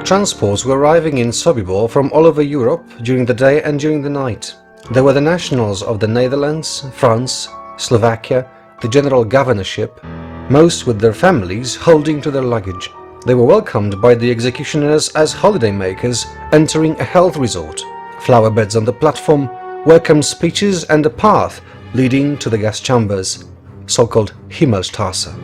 Transports were arriving in Sobibor from all over Europe during the day and during the night. There were the nationals of the Netherlands, France, Slovakia, the general governorship, most with their families holding to their luggage. They were welcomed by the executioners as holidaymakers entering a health resort. Flower beds on the platform, welcome speeches and a path leading to the gas chambers, so-called Himmelstrasse.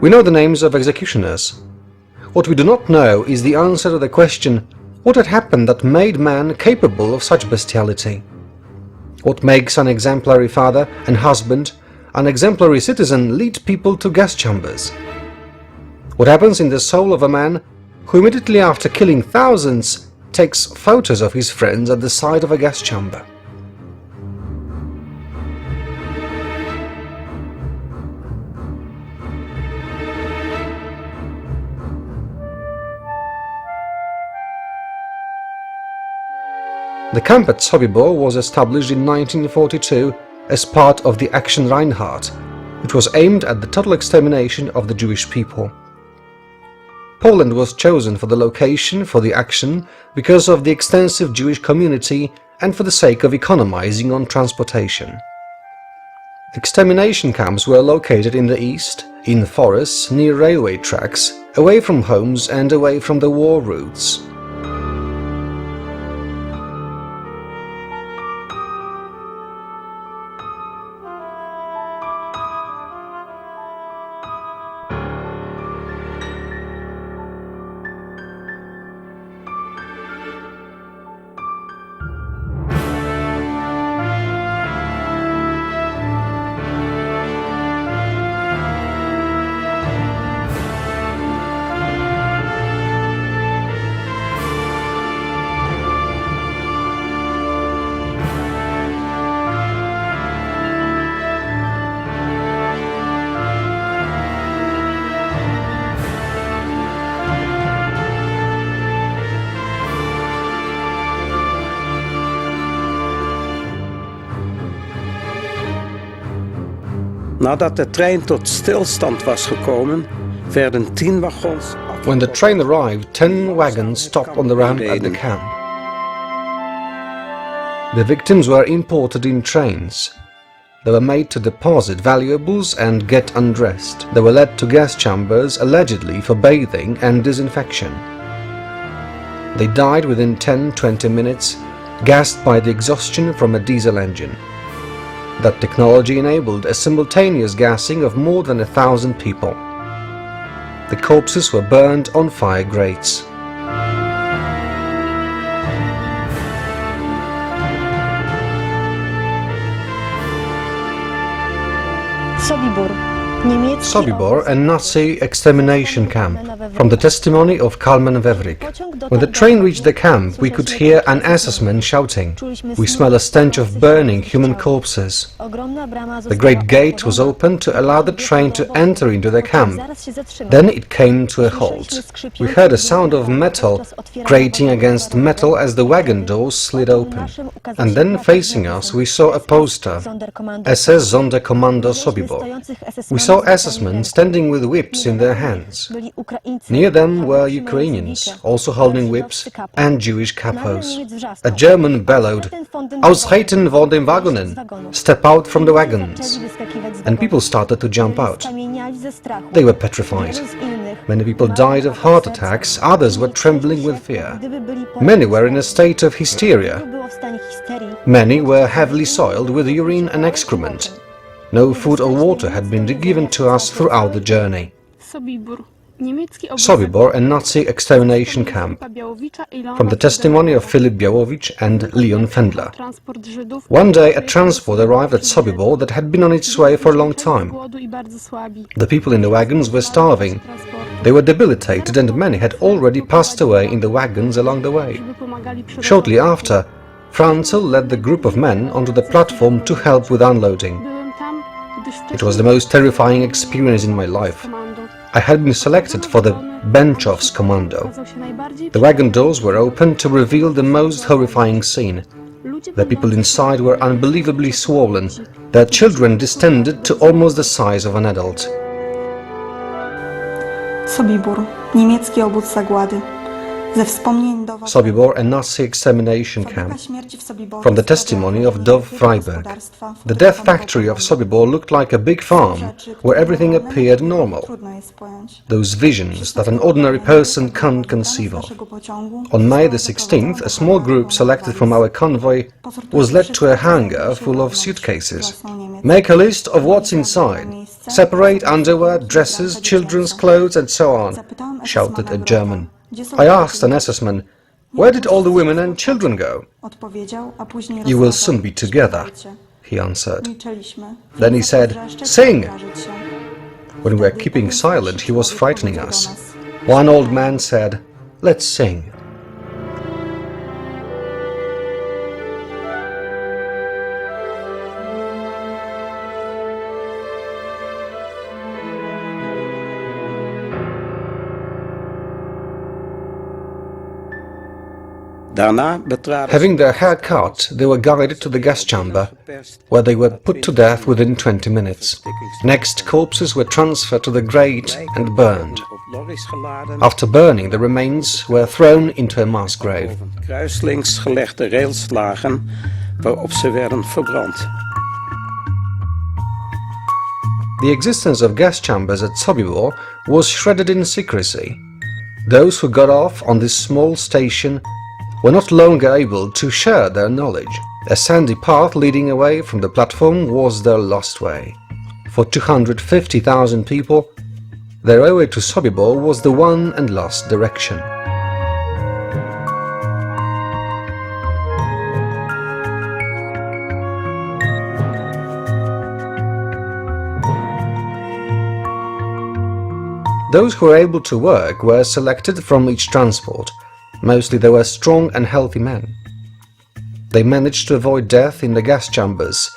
We know the names of executioners. What we do not know is the answer to the question, what had happened that made man capable of such bestiality? What makes an exemplary father and husband, an exemplary citizen lead people to gas chambers? What happens in the soul of a man who immediately after killing thousands takes photos of his friends at the side of a gas chamber? The camp at Sobibor was established in 1942 as part of the Action Reinhardt, which was aimed at the total extermination of the Jewish people. Poland was chosen for the location for the action because of the extensive Jewish community and for the sake of economizing on transportation. Extermination camps were located in the east, in forests, near railway tracks, away from homes and away from the war routes. Nadat de trein tot stilstand was gekomen, werden 10 wagons. When the train arrived, 10 wagons stopped on the ramp at the camp. The victims were imported in trains. They were made to deposit valuables and get undressed. They were led to gas chambers, allegedly for bathing and disinfection. They died within 10-20 minutes, gassed by the exhaustion from a diesel engine. That technology enabled a simultaneous gassing of more than 1,000 people. The corpses were burned on fire grates. Sobibor, a Nazi extermination camp. From the testimony of Kalman Wewryk. When the train reached the camp, we could hear an SS man shouting. We smell a stench of burning human corpses. The great gate was opened to allow the train to enter into the camp. Then it came to a halt. We heard a sound of metal grating against metal as the wagon doors slid open. And then facing us we saw a poster, SS Sonderkommando Sobibor. We saw SS men standing with whips in their hands. Near them were Ukrainians, also holding whips, and Jewish capos. A German bellowed, "Ausreiten von den Wagonen!" Step out from the wagons! And people started to jump out. They were petrified. Many people died of heart attacks, others were trembling with fear. Many were in a state of hysteria. Many were heavily soiled with urine and excrement. No food or water had been given to us throughout the journey. Sobibor, a Nazi extermination camp. From the testimony of Filip Białowicz and Leon Fendler. One day a transport arrived at Sobibor that had been on its way for a long time. The people in the wagons were starving. They were debilitated and many had already passed away in the wagons along the way. Shortly after, Franzel led the group of men onto the platform to help with unloading. It was the most terrifying experience in my life. I had been selected for the Benchow's commando. The wagon doors were opened to reveal the most horrifying scene. The people inside were unbelievably swollen, their children distended to almost the size of an adult. Sobibor, niemiecki obóz zagłady. Ze wspomnień Dowa Sobibor, a Nazi extermination camp. From the testimony of Dov Freiberg, the death factory of Sobibor looked like a big farm where everything appeared normal. Those visions that an ordinary person can't conceive of. On May the 16th, a small group selected from our convoy was led to a hangar full of suitcases. Make a list of what's inside. Separate underwear, dresses, children's clothes and so on, shouted a German. I asked an SS-man, "Where did all the women and children go?" "You will soon be together," he answered. Then he said, "Sing!" When we were keeping silent, he was frightening us. One old man said, "Let's sing." Having their hair cut, they were guided to the gas chamber, where they were put to death within 20 minutes. Next, corpses were transferred to the grate and burned. After burning, the remains were thrown into a mass grave. Kruislinks gelegde rails lagen waarop ze werden verbrand. The existence of gas chambers at Sobibor was shredded in secrecy. Those who got off on this small station were not longer able to share their knowledge. A sandy path leading away from the platform was their lost way. For 250,000 people, their way to Sobibor was the one and last direction. Those who were able to work were selected from each transport. Mostly they were strong and healthy men. They managed to avoid death in the gas chambers,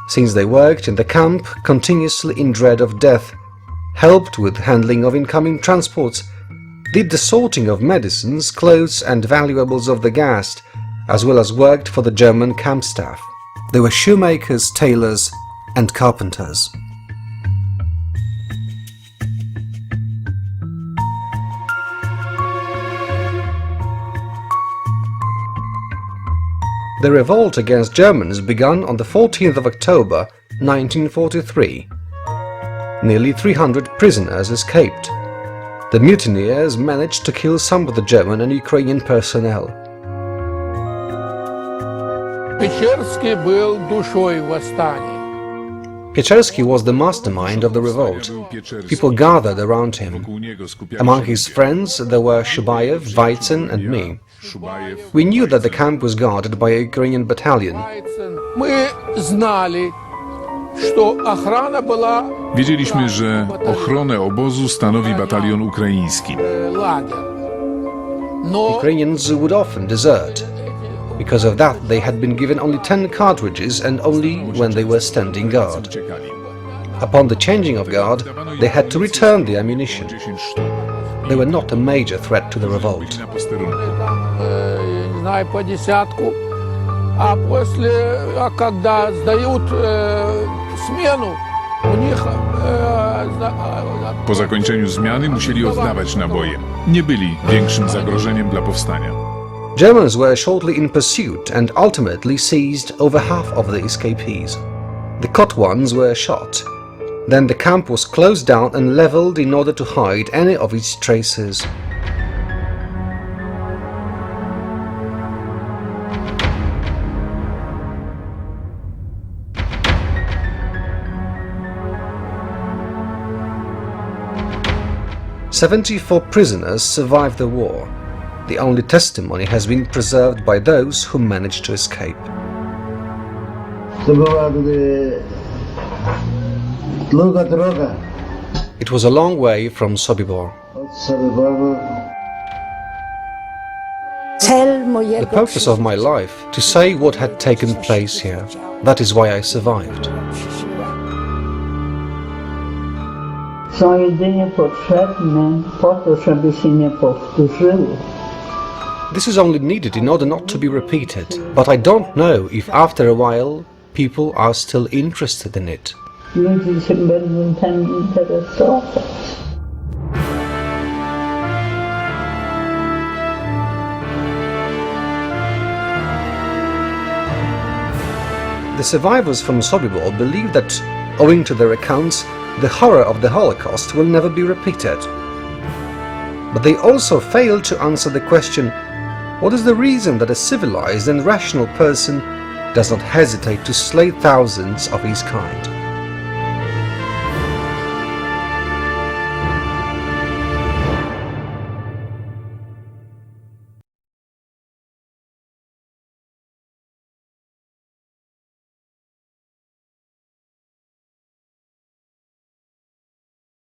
since they worked in the camp continuously in dread of death, helped with handling of incoming transports, did the sorting of medicines, clothes and valuables of the gas, as well as worked for the German camp staff. They were shoemakers, tailors and carpenters. The revolt against Germans began on the 14th of October 1943. Nearly 300 prisoners escaped. The mutineers managed to kill some of the German and Ukrainian personnel. Печерский был душой восстания. Pieczerski was the mastermind of the revolt. People gathered around him. Among his friends there were Shubayev, Weizsäcker and me. We knew that the camp was guarded by a Ukrainian battalion. Мы знали, что охрана была Wiedzieliśmy, że ochronę obozu stanowi batalion ukraiński. лагерь. Но Ukrainians would often desert. Because of that, they had been given only 10 cartridges and only when they were standing guard. Upon the changing of guard, they had to return the ammunition. They were not a major threat to the revolt. не знаю, по десятку. А когда сдают смену, у них Po zakończeniu zmiany musieli oddawać naboje. Nie byli większym zagrożeniem dla powstania. Germans were shortly in pursuit and ultimately seized over half of the escapees. The caught ones were shot. Then the camp was closed down and leveled in order to hide any of its traces. "74 prisoners survived the war. The only testimony has been preserved by those who managed to escape." It was a long way from Sobibor. The purpose of my life, to say what had taken place here. That is why I survived. Są jedynie potrzebne po to, żeby się nie powtórzyły. This is only needed in order not to be repeated, but I don't know if after a while people are still interested in it. Ludzie się będą tym interesować. The survivors from Sobibor believe that, owing to their accounts, the horror of the Holocaust will never be repeated. But they also fail to answer the question, what is the reason that a civilized and rational person does not hesitate to slay thousands of his kind?